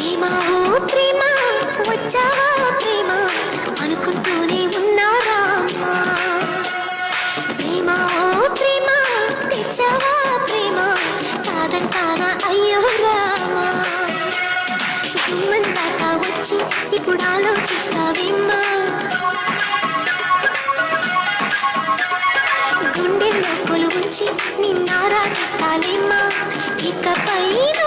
ప్రేమ ఓ ప్రేమ వచ్చావా ప్రేమ అనుకుంటూనే ఉన్నారామా ప్రేమ ఓ ప్రేమ తెచ్చావా ప్రేమ కాదంటానా అయ్యో రామా గుమ్మందాకా వచ్చి ఇప్పుడు ఆలోచిస్తావేమ్మా గుండెల్లో కొలువుంచి నిన్నారాధిస్తాలేమ్మా ఇకపైన